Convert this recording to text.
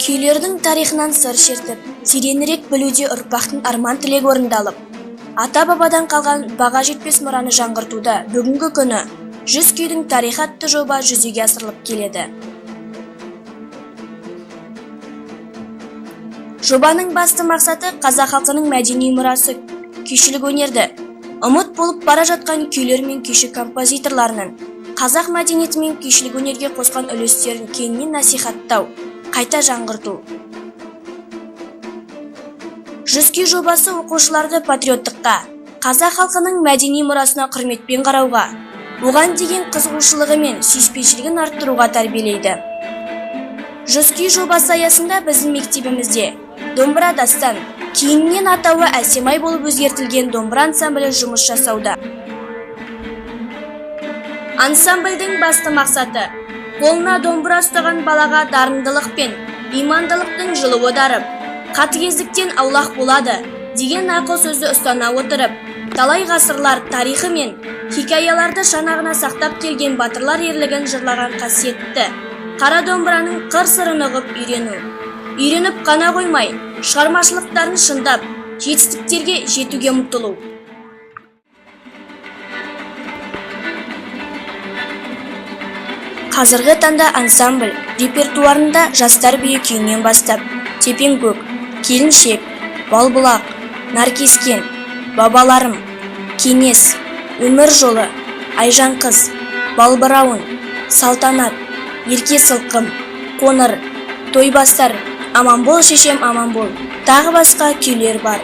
Күйлердің тарихынан сыр шертіп, тереңірек білуде ұрпақтың арман тілегі орындалып, ата-бабадан қалған баға жетпес мұраны жаңғыртуда бүгінгі күні 100 күйдің тарихы атты жоба жүзеге асырылып келеді. Жобаның басты мақсаты қазақ халқының мәдени мұрасы күйшілік өнерді, ұмыт болып бара жатқан күйлер мен күйші композиторларының қазақ мәдениеті мен күйшілік өнерге қосқан үлестерін кеңінен насихаттау, қайта жаңғырту. 100 күй жобасы оқушыларды патриоттыққа, қазақ халқының мәдени мұрасына құрметпен қарауға, оған деген қызығушылығы мен сүйіспеншілігін арттыруға тәрбиелейді. 100 күй жобасы аясында біздің мектебімізде домбыра дастан, кейіннен атауы Әсемай болып өзгертілген домбыра ансамблі жұмыс жасауда. Ансамбльдің басты мақсаты қолына домбыра ұстаған балаға дарындылық пен имандылықтың жылуы дарып, қатыгездіктен аулақ болады деген ақыл сөзді ұстана отырып, талай ғасырлар тарихы мен хикаяларды шанағына сақтап келген батырлар ерлігін жырлаған қасиетті қара домбыраның қыр-сырын ұғып үйрену. Үйреніп қана қоймай, шығармашылықтарын шыңдап, жетістіктерге жетуге ұмтылу. Қазіргі таңда ансамбль репертуарында жастар биі күйінен бастап, Тепен-көк, Келіншек, Балбұлақ, Наркескен, Бабаларым, Кеңес, Өмір жолы, Айжан қыз, Балбырауын, Салтанат, Ерке сылқым, Қоңыр, Тойбастар, Аман бол шешем аман бол, тағы басқа күйлер бар.